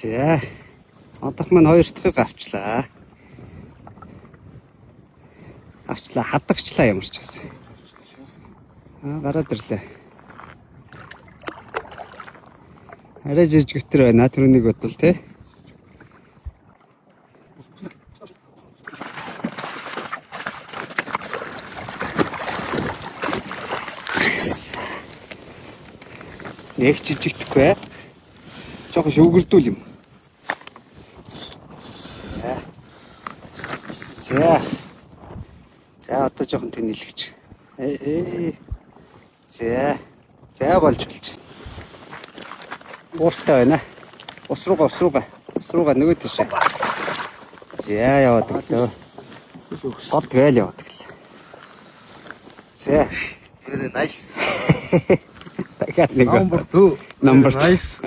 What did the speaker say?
За. Одоох маань 2 дахьыг авчлаа. Хадагчлаа ямар ч байсан. Гараад ирлээ. Арай жижигтэр байна. Түрүүнийг бодвол те. Нэг жижигтэхгүй. Жохон шүүгэрдүүл юм. За одоо жоохон тэнэлгэж. За болж байна. Ууртай байна. Ус руугаа нөгөө тийш. За яваад өглөө. Гол гээл яваад өглөө. За. Very nice. Number 2. Number 2. Nice.